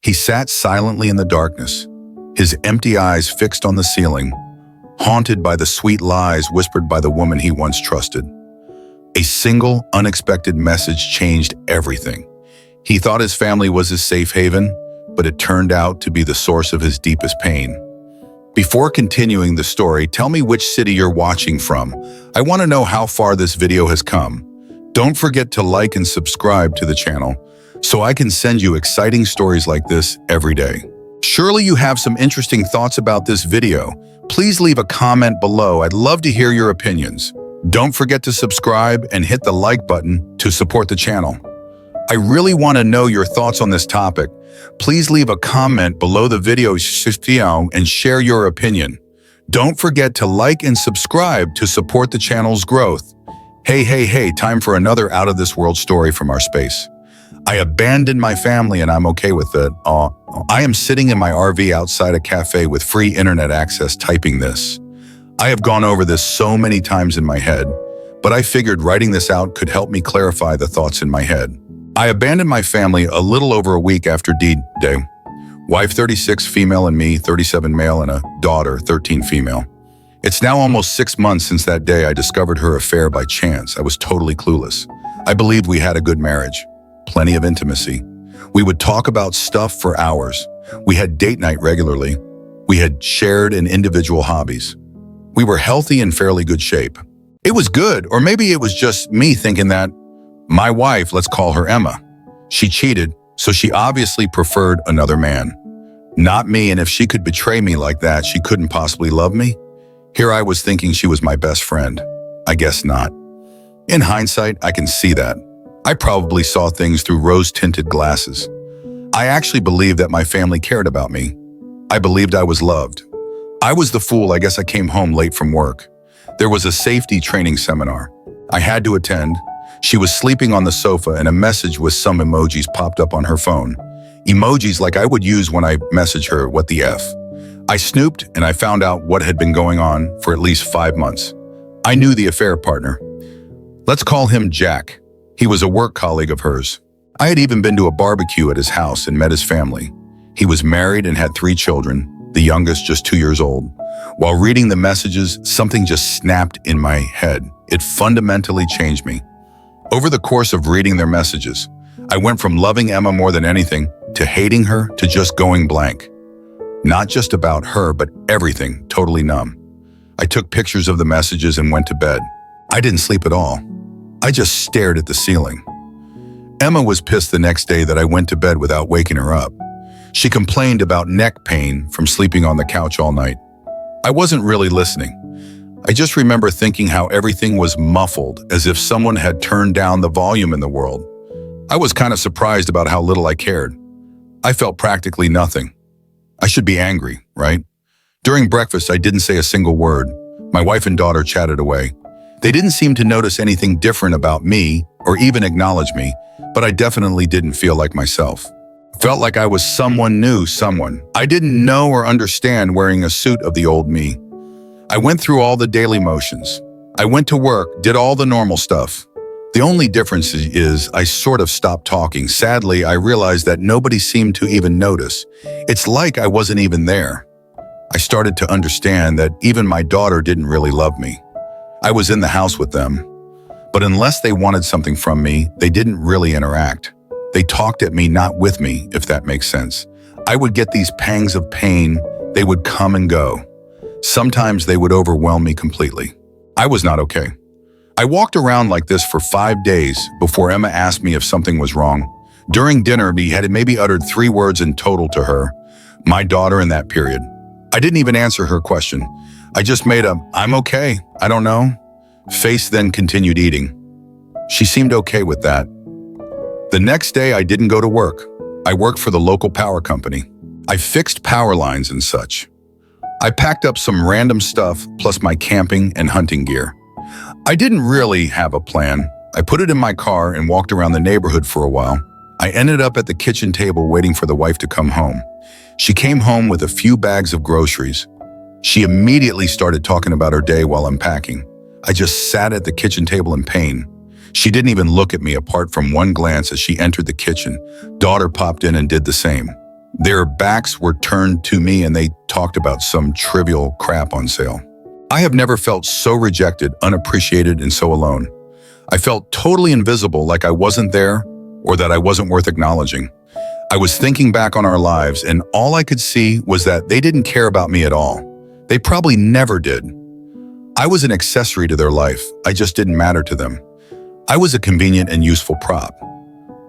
He sat silently in the darkness, his empty eyes fixed on the ceiling, haunted by the sweet lies whispered by the woman he once trusted. A single, unexpected message changed everything. He thought his family was his safe haven, but it turned out to be the source of his deepest pain. Before continuing the story, tell me which city you're watching from. I want to know how far this video has come. Don't forget to like and subscribe to the channel so I can send you exciting stories like this every day. Surely you have some interesting thoughts about this video. Please leave a comment below. I'd love to hear your opinions. Don't forget to subscribe and hit the like button to support the channel. I really want to know your thoughts on this topic. Please leave a comment below the video and share your opinion. Don't forget to like and subscribe to support the channel's growth. Hey, time for another out-of-this-world story from our space. I abandoned my family and I'm okay with it. I am sitting in my RV outside a cafe with free internet access typing this. I have gone over this so many times in my head, but I figured writing this out could help me clarify the thoughts in my head. I abandoned my family a little over a week after D-Day. Wife 36 female and me 37 male and a daughter 13 female. It's now almost 6 months since that day I discovered her affair by chance. I was totally clueless. I believed we had a good marriage, plenty of intimacy. We would talk about stuff for hours. We had date night regularly. We had shared and individual hobbies. We were healthy and fairly good shape. It was good, or maybe it was just me thinking that my wife, let's call her Emma, she cheated, so she obviously preferred another man. Not me, and if she could betray me like that, she couldn't possibly love me? Here I was thinking she was my best friend. I guess not. In hindsight, I can see that. I probably saw things through rose-tinted glasses. I actually believed that my family cared about me. I believed I was loved. I was the fool. I guess I came home late from work. There was a safety training seminar. I had to attend. She was sleeping on the sofa and a message with some emojis popped up on her phone. Emojis like I would use when I message her, what the F. I snooped and I found out what had been going on for at least 5 months. I knew the affair partner. Let's call him Jack. He was a work colleague of hers. I had even been to a barbecue at his house and met his family. He was married and had 3 children, the youngest just 2 years old. While reading the messages, something just snapped in my head. It fundamentally changed me. Over the course of reading their messages, I went from loving Emma more than anything to hating her to just going blank. Not just about her, but everything, totally numb. I took pictures of the messages and went to bed. I didn't sleep at all. I just stared at the ceiling. Emma was pissed the next day that I went to bed without waking her up. She complained about neck pain from sleeping on the couch all night. I wasn't really listening. I just remember thinking how everything was muffled, as if someone had turned down the volume in the world. I was kind of surprised about how little I cared. I felt practically nothing. I should be angry, right? During breakfast, I didn't say a single word. My wife and daughter chatted away. They didn't seem to notice anything different about me or even acknowledge me, but I definitely didn't feel like myself. Felt like I was someone new, someone I didn't know or understand wearing a suit of the old me. I went through all the daily motions. I went to work, did all the normal stuff. The only difference is I sort of stopped talking. Sadly, I realized that nobody seemed to even notice. It's like I wasn't even there. I started to understand that even my daughter didn't really love me. I was in the house with them, but unless they wanted something from me, they didn't really interact. They talked at me, not with me, if that makes sense. I would get these pangs of pain. They would come and go. Sometimes they would overwhelm me completely. I was not okay. I walked around like this for 5 days before Emma asked me if something was wrong. During dinner, he had maybe uttered 3 words in total to her, my daughter, in that period. I didn't even answer her question. I just made a, "I'm okay, I don't know," face, then continued eating. She seemed okay with that. The next day, I didn't go to work. I worked for the local power company. I fixed power lines and such. I packed up some random stuff, plus my camping and hunting gear. I didn't really have a plan. I put it in my car and walked around the neighborhood for a while. I ended up at the kitchen table waiting for the wife to come home. She came home with a few bags of groceries. She immediately started talking about her day while unpacking. I just sat at the kitchen table in pain. She didn't even look at me apart from one glance as she entered the kitchen. Daughter popped in and did the same. Their backs were turned to me and they talked about some trivial crap on sale. I have never felt so rejected, unappreciated, and so alone. I felt totally invisible, like I wasn't there or that I wasn't worth acknowledging. I was thinking back on our lives and all I could see was that they didn't care about me at all. They probably never did. I was an accessory to their life. I just didn't matter to them. I was a convenient and useful prop.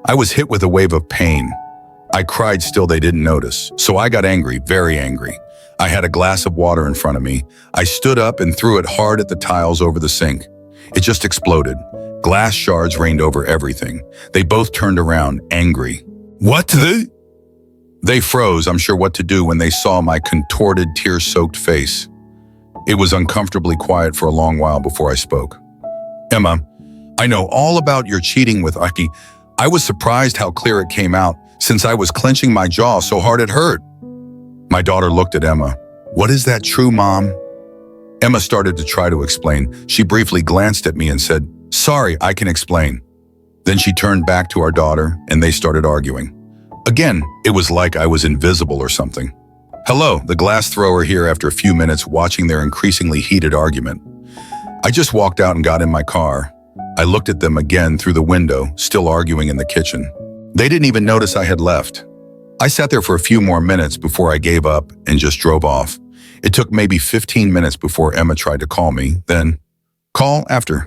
I was hit with a wave of pain. I cried, still they didn't notice. So I got angry, very angry. I had a glass of water in front of me. I stood up and threw it hard at the tiles over the sink. It just exploded. Glass shards rained over everything. They both turned around, angry. What the? They froze, unsure what to do when they saw my contorted, tear-soaked face. It was uncomfortably quiet for a long while before I spoke. Emma, I know all about your cheating with Aki. I was surprised how clear it came out, since I was clenching my jaw so hard it hurt. My daughter looked at Emma. What is that true, Mom? Emma started to try to explain. She briefly glanced at me and said, Sorry, I can explain. Then she turned back to our daughter and they started arguing. Again, it was like I was invisible or something. Hello, the glass thrower here after a few minutes watching their increasingly heated argument. I just walked out and got in my car. I looked at them again through the window, still arguing in the kitchen. They didn't even notice I had left. I sat there for a few more minutes before I gave up and just drove off. It took maybe 15 minutes before Emma tried to call me, then call after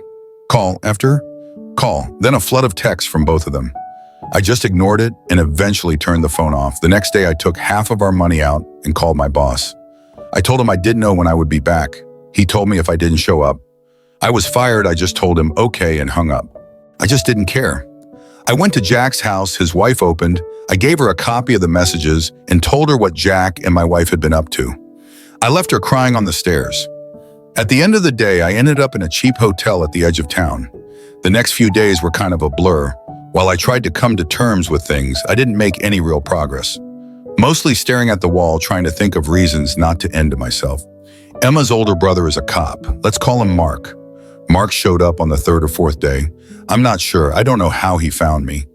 call, then a flood of texts from both of them. I just ignored it and eventually turned the phone off. The next day I took half of our money out and called my boss. I told him I didn't know when I would be back. He told me if I didn't show up. I was fired. I just told him okay and hung up. I just didn't care. I went to Jack's house, his wife opened. I gave her a copy of the messages and told her what Jack and my wife had been up to. I left her crying on the stairs. At the end of the day, I ended up in a cheap hotel at the edge of town. The next few days were kind of a blur. While I tried to come to terms with things, I didn't make any real progress. Mostly staring at the wall, trying to think of reasons not to end myself. Emma's older brother is a cop. Let's call him Mark. Mark showed up on the third or fourth day. I'm not sure. I don't know how he found me.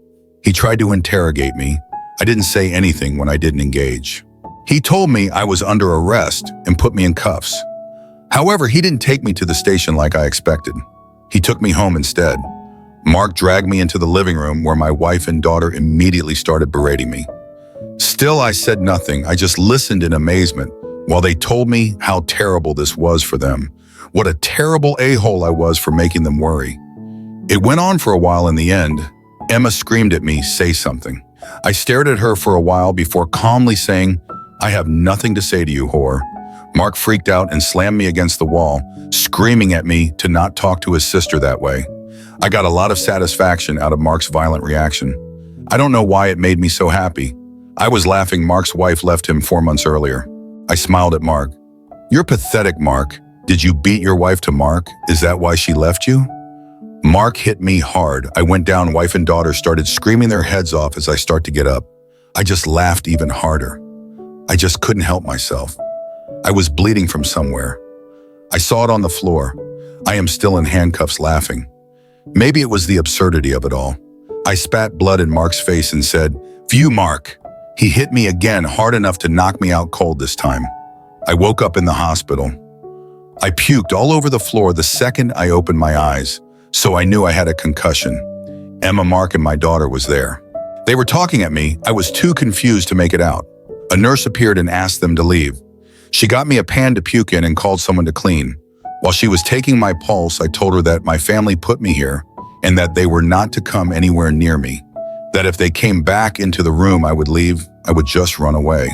He tried to interrogate me. I didn't say anything when I didn't engage. He told me I was under arrest and put me in cuffs. However, he didn't take me to the station like I expected. He took me home instead. Mark dragged me into the living room where my wife and daughter immediately started berating me. Still, I said nothing. I just listened in amazement while they told me how terrible this was for them. What a terrible a-hole I was for making them worry. It went on for a while. In the end, Emma screamed at me, "Say something." I stared at her for a while before calmly saying, "I have nothing to say to you, whore." Mark freaked out and slammed me against the wall, screaming at me to not talk to his sister that way. I got a lot of satisfaction out of Mark's violent reaction. I don't know why it made me so happy. I was laughing. Mark's wife left him 4 months earlier. I smiled at Mark. "You're pathetic, Mark. Did you beat your wife to Mark? Is that why she left you?" Mark hit me hard. I went down. Wife and daughter started screaming their heads off as I start to get up. I just laughed even harder. I just couldn't help myself. I was bleeding from somewhere. I saw it on the floor. I am still in handcuffs laughing. Maybe it was the absurdity of it all. I spat blood in Mark's face and said, "Phew, Mark." He hit me again, hard enough to knock me out cold this time. I woke up in the hospital. I puked all over the floor the second I opened my eyes, so I knew I had a concussion. Emma, Mark, and my daughter was there. They were talking at me. I was too confused to make it out. A nurse appeared and asked them to leave. She got me a pan to puke in and called someone to clean. While she was taking my pulse, I told her that my family put me here and that they were not to come anywhere near me, that if they came back into the room I would leave, I would just run away.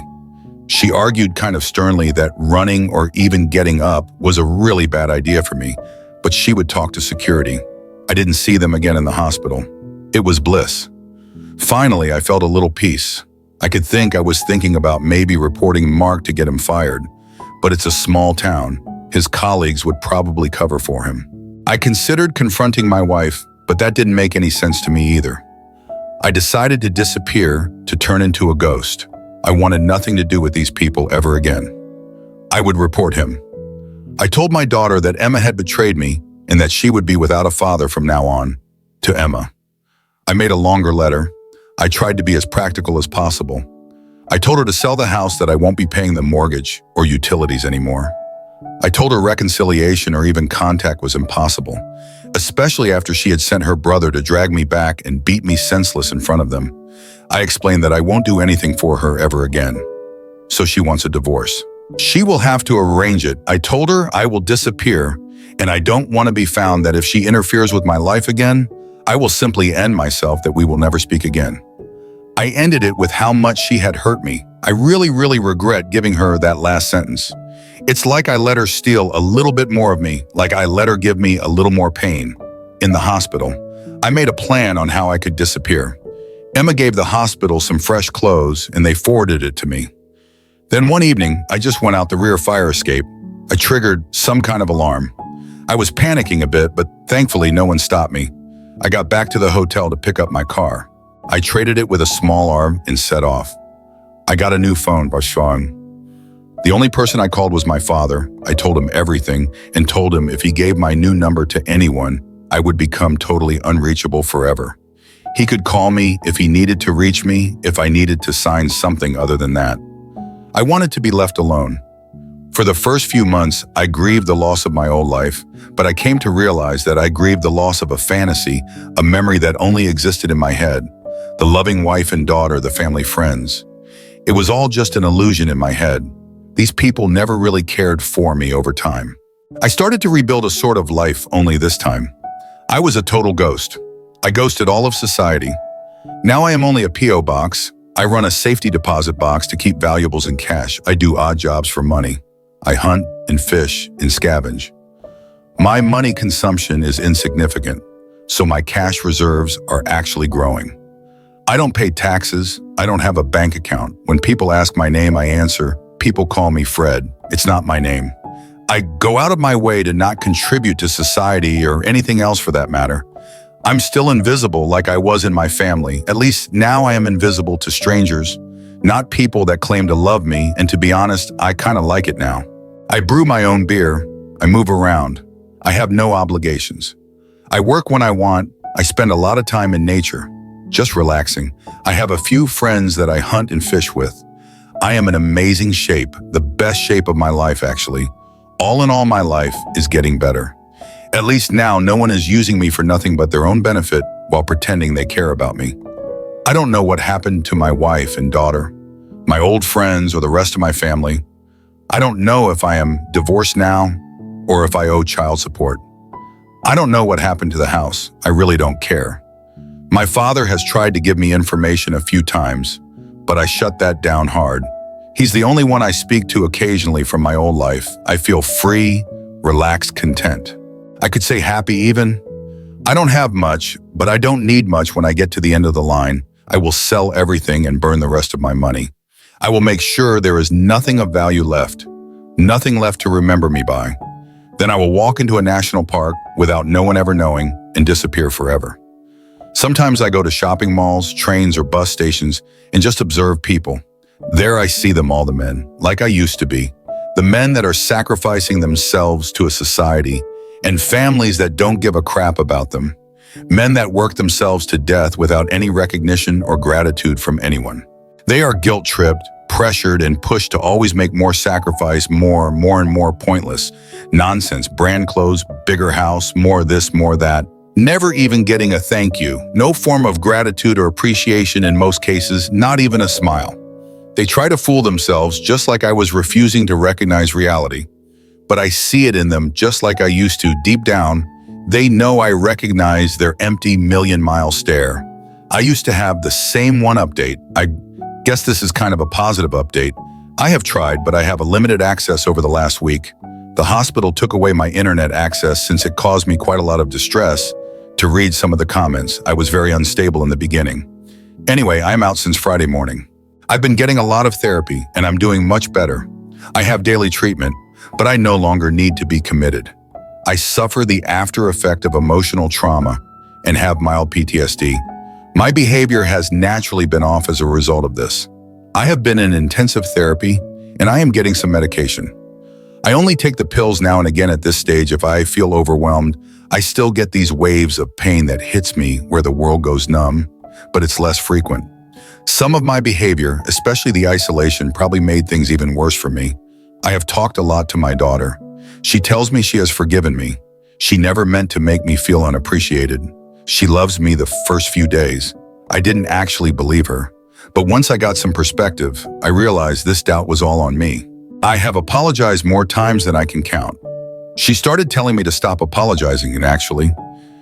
She argued kind of sternly that running or even getting up was a really bad idea for me, but she would talk to security. I didn't see them again in the hospital. It was bliss. Finally, I felt a little peace. I could think I was thinking about maybe reporting Mark to get him fired, but it's a small town. His colleagues would probably cover for him. I considered confronting my wife, but that didn't make any sense to me either. I decided to disappear, to turn into a ghost. I wanted nothing to do with these people ever again. I would report him. I told my daughter that Emma had betrayed me and that she would be without a father from now on. To Emma. I made a longer letter. I tried to be as practical as possible. I told her to sell the house, that I won't be paying the mortgage or utilities anymore. I told her reconciliation or even contact was impossible, especially after she had sent her brother to drag me back and beat me senseless in front of them. I explained that I won't do anything for her ever again. So she wants a divorce. She will have to arrange it. I told her I will disappear, and I don't want to be found, that if she interferes with my life again, I will simply end myself, that we will never speak again. I ended it with how much she had hurt me. I really regret giving her that last sentence. It's like I let her steal a little bit more of me, like I let her give me a little more pain. In the hospital, I made a plan on how I could disappear. Emma gave the hospital some fresh clothes, and they forwarded it to me. Then one evening, I just went out the rear fire escape. I triggered some kind of alarm. I was panicking a bit, but thankfully no one stopped me. I got back to the hotel to pick up my car. I traded it with a small arm and set off. I got a new phone, Bashwan. The only person I called was my father. I told him everything and told him if he gave my new number to anyone, I would become totally unreachable forever. He could call me if he needed to reach me, if I needed to sign something other than that. I wanted to be left alone. For the first few months, I grieved the loss of my old life, but I came to realize that I grieved the loss of a fantasy, a memory that only existed in my head, the loving wife and daughter, the family friends. It was all just an illusion in my head. These people never really cared for me over time. I started to rebuild a sort of life, only this time. I was a total ghost. I ghosted all of society. Now I am only a P.O. box. I run a safety deposit box to keep valuables and cash. I do odd jobs for money. I hunt and fish and scavenge. My money consumption is insignificant, so my cash reserves are actually growing. I don't pay taxes. I don't have a bank account. When people ask my name, I answer, people call me Fred. It's not my name. I go out of my way to not contribute to society or anything else for that matter. I'm still invisible like I was in my family. At least now I am invisible to strangers, not people that claim to love me, and to be honest, I kind of like it now. I brew my own beer. I move around. I have no obligations. I work when I want. I spend a lot of time in nature, just relaxing. I have a few friends that I hunt and fish with. I am in amazing shape, the best shape of my life actually. All in all, my life is getting better. At least now no one is using me for nothing but their own benefit while pretending they care about me. I don't know what happened to my wife and daughter, my old friends, or the rest of my family. I don't know if I am divorced now or if I owe child support. I don't know what happened to the house. I really don't care. My father has tried to give me information a few times, but I shut that down hard. He's the only one I speak to occasionally from my old life. I feel free, relaxed, content. I could say happy even. I don't have much, but I don't need much when I get to the end of the line. I will sell everything and burn the rest of my money. I will make sure there is nothing of value left, nothing left to remember me by. Then I will walk into a national park without no one ever knowing and disappear forever. Sometimes I go to shopping malls, trains, or bus stations and just observe people. There I see them all, the men, like I used to be. The men that are sacrificing themselves to a society and families that don't give a crap about them. Men that work themselves to death without any recognition or gratitude from anyone. They are guilt-tripped, pressured, and pushed to always make more sacrifice, more and more pointless. Nonsense, brand clothes, bigger house, more this, more that. Never even getting a thank you, no form of gratitude or appreciation in most cases, not even a smile. They try to fool themselves just like I was refusing to recognize reality. But I see it in them just like I used to. Deep down, they know I recognize their empty million-mile stare. I used to have the same one update. I guess this is kind of a positive update. I have tried, but I have a limited access over the last week. The hospital took away my internet access since it caused me quite a lot of distress to read some of the comments. I was very unstable in the beginning. Anyway, I'm out since Friday morning. I've been getting a lot of therapy, and I'm doing much better. I have daily treatment, but I no longer need to be committed. I suffer the after effect of emotional trauma and have mild PTSD. My behavior has naturally been off as a result of this. I have been in intensive therapy, and I am getting some medication. I only take the pills now and again at this stage if I feel overwhelmed. I still get these waves of pain that hits me where the world goes numb, but it's less frequent. Some of my behavior, especially the isolation, probably made things even worse for me. I have talked a lot to my daughter. She tells me she has forgiven me. She never meant to make me feel unappreciated. She loves me the first few days. I didn't actually believe her. But once I got some perspective, I realized this doubt was all on me. I have apologized more times than I can count. She started telling me to stop apologizing, and actually,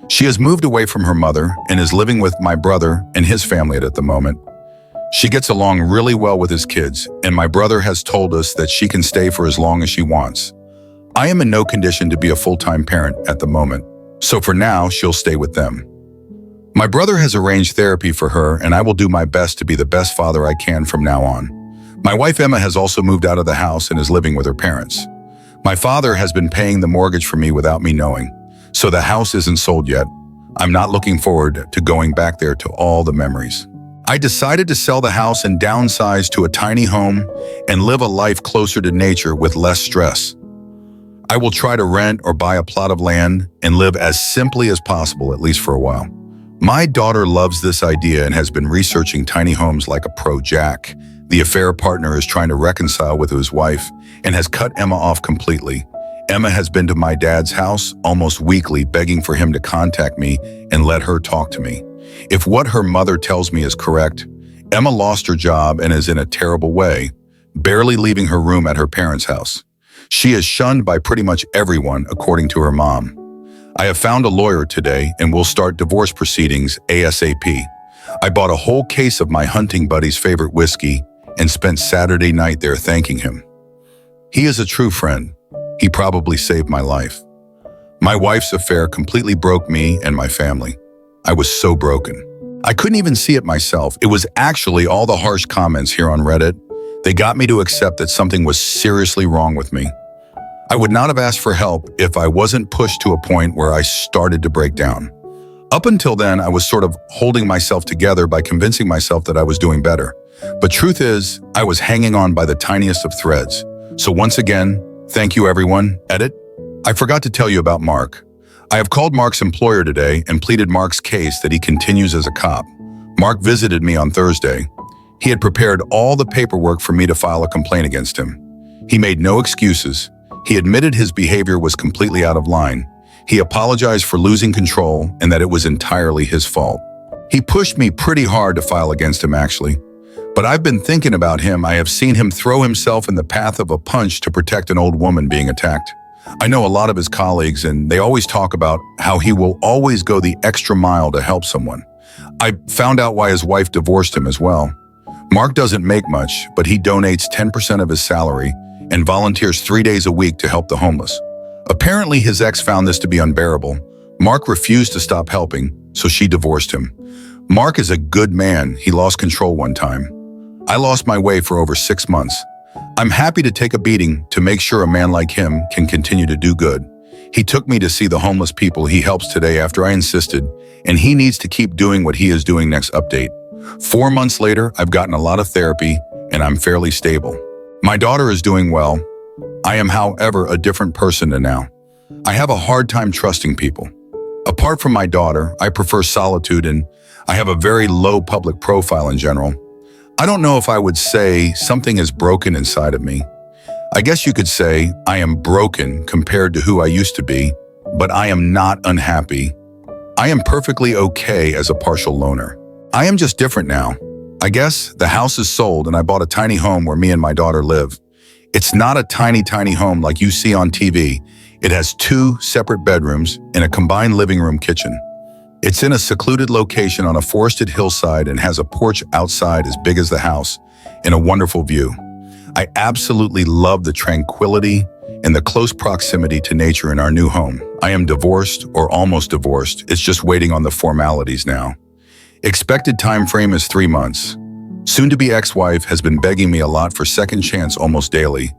she has moved away from her mother and is living with my brother and his family at the moment. She gets along really well with his kids, and my brother has told us that she can stay for as long as she wants. I am in no condition to be a full-time parent at the moment, so for now, she'll stay with them. My brother has arranged therapy for her, and I will do my best to be the best father I can from now on. My wife Emma has also moved out of the house and is living with her parents. My father has been paying the mortgage for me without me knowing, so the house isn't sold yet. I'm not looking forward to going back there to all the memories. I decided to sell the house and downsize to a tiny home and live a life closer to nature with less stress. I will try to rent or buy a plot of land and live as simply as possible, at least for a while. My daughter loves this idea and has been researching tiny homes like a pro. Jack, the affair partner, is trying to reconcile with his wife and has cut Emma off completely. Emma has been to my dad's house almost weekly, begging for him to contact me and let her talk to me. If what her mother tells me is correct, Emma lost her job and is in a terrible way, barely leaving her room at her parents' house. She is shunned by pretty much everyone, according to her mom. I have found a lawyer today and will start divorce proceedings ASAP. I bought a whole case of my hunting buddy's favorite whiskey and spent Saturday night there thanking him. He is a true friend. He probably saved my life. My wife's affair completely broke me and my family. I was so broken. I couldn't even see it myself. It was actually all the harsh comments here on Reddit. They got me to accept that something was seriously wrong with me. I would not have asked for help if I wasn't pushed to a point where I started to break down. Up until then, I was sort of holding myself together by convincing myself that I was doing better. But truth is, I was hanging on by the tiniest of threads. So once again, thank you everyone. Edit. I forgot to tell you about Mark. I have called Mark's employer today and pleaded Mark's case that he continues as a cop. Mark visited me on Thursday. He had prepared all the paperwork for me to file a complaint against him. He made no excuses. He admitted his behavior was completely out of line. He apologized for losing control and that it was entirely his fault. He pushed me pretty hard to file against him, actually. But I've been thinking about him. I have seen him throw himself in the path of a punch to protect an old woman being attacked. I know a lot of his colleagues, and they always talk about how he will always go the extra mile to help someone. I found out why his wife divorced him as well. Mark doesn't make much, but he donates 10% of his salary and volunteers 3 days a week to help the homeless. Apparently, his ex found this to be unbearable. Mark refused to stop helping, so she divorced him. Mark is a good man. He lost control one time. I lost my way for over 6 months. I'm happy to take a beating to make sure a man like him can continue to do good. He took me to see the homeless people he helps today after I insisted, and he needs to keep doing what he is doing. Next update. 4 months later, I've gotten a lot of therapy, and I'm fairly stable. My daughter is doing well. I am, however, a different person than now. I have a hard time trusting people. Apart from my daughter, I prefer solitude, and I have a very low public profile in general. I don't know if I would say something is broken inside of me. I guess you could say I am broken compared to who I used to be, but I am not unhappy. I am perfectly okay as a partial loner. I am just different now. I guess the house is sold and I bought a tiny home where me and my daughter live. It's not a tiny home like you see on TV. It has 2 separate bedrooms and a combined living room kitchen. It's in a secluded location on a forested hillside and has a porch outside as big as the house and a wonderful view. I absolutely love the tranquility and the close proximity to nature in our new home. I am divorced or almost divorced. It's just waiting on the formalities now. Expected time frame is 3 months. Soon-to-be ex-wife has been begging me a lot for second chance almost daily,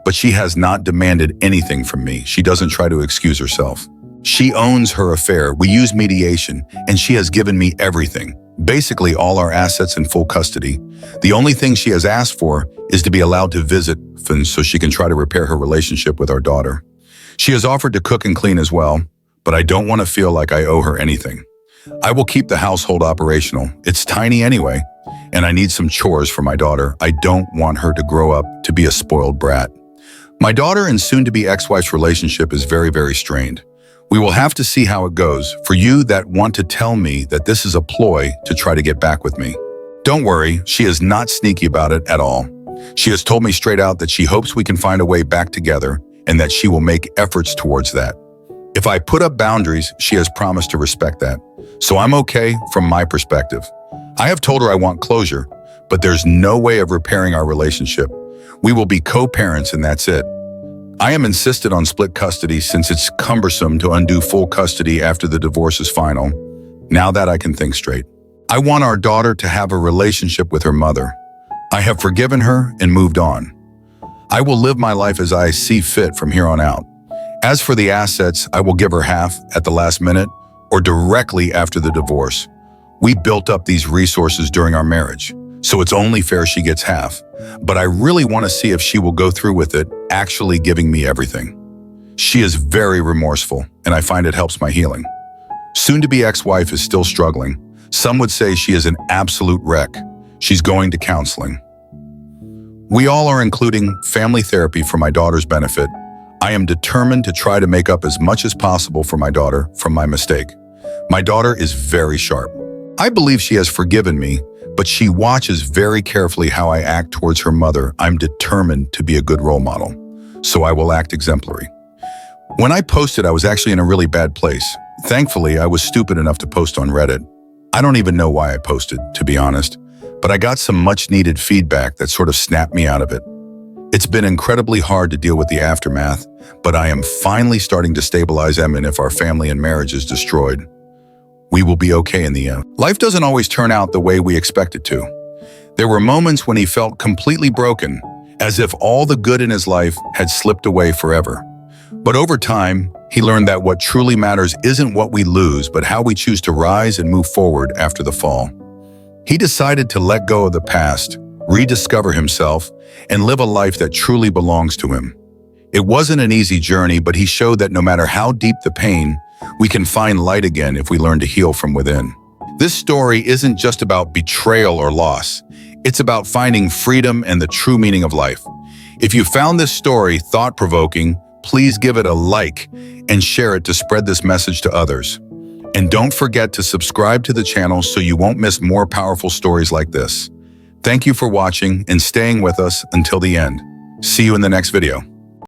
but she has not demanded anything from me. She doesn't try to excuse herself. She owns her affair. We use mediation, and she has given me everything, basically all our assets in full custody. The only thing she has asked for is to be allowed to visit so she can try to repair her relationship with our daughter. She has offered to cook and clean as well, but I don't want to feel like I owe her anything. I will keep the household operational. It's tiny anyway. And I need some chores for my daughter. I don't want her to grow up to be a spoiled brat. My daughter and soon-to-be ex-wife's relationship is very, very strained. We will have to see how it goes. For you that want to tell me that this is a ploy to try to get back with me, don't worry, she is not sneaky about it at all. She has told me straight out that she hopes we can find a way back together and that she will make efforts towards that. If I put up boundaries, she has promised to respect that. So I'm okay from my perspective. I have told her I want closure, but there's no way of repairing our relationship. We will be co-parents and that's it. I am insisted on split custody since it's cumbersome to undo full custody after the divorce is final. Now that I can think straight. I want our daughter to have a relationship with her mother. I have forgiven her and moved on. I will live my life as I see fit from here on out. As for the assets, I will give her half at the last minute or directly after the divorce. We built up these resources during our marriage, so it's only fair she gets half. But I really want to see if she will go through with it, actually giving me everything. She is very remorseful, and I find it helps my healing. Soon-to-be ex-wife is still struggling. Some would say she is an absolute wreck. She's going to counseling. We all are including family therapy for my daughter's benefit. I am determined to try to make up as much as possible for my daughter from my mistake. My daughter is very sharp. I believe she has forgiven me, but she watches very carefully how I act towards her mother. I'm determined to be a good role model, so I will act exemplary. When I posted, I was actually in a really bad place. Thankfully, I was stupid enough to post on Reddit. I don't even know why I posted, to be honest, but I got some much-needed feedback that sort of snapped me out of it. It's been incredibly hard to deal with the aftermath, but I am finally starting to stabilize Emin if our family and marriage is destroyed. We will be okay in the end. Life doesn't always turn out the way we expect it to. There were moments when he felt completely broken, as if all the good in his life had slipped away forever. But over time, he learned that what truly matters isn't what we lose, but how we choose to rise and move forward after the fall. He decided to let go of the past, rediscover himself, and live a life that truly belongs to him. It wasn't an easy journey, but he showed that no matter how deep the pain, we can find light again if we learn to heal from within. This story isn't just about betrayal or loss. It's about finding freedom and the true meaning of life. If you found this story thought-provoking, please give it a like and share it to spread this message to others. And don't forget to subscribe to the channel so you won't miss more powerful stories like this. Thank you for watching and staying with us until the end. See you in the next video.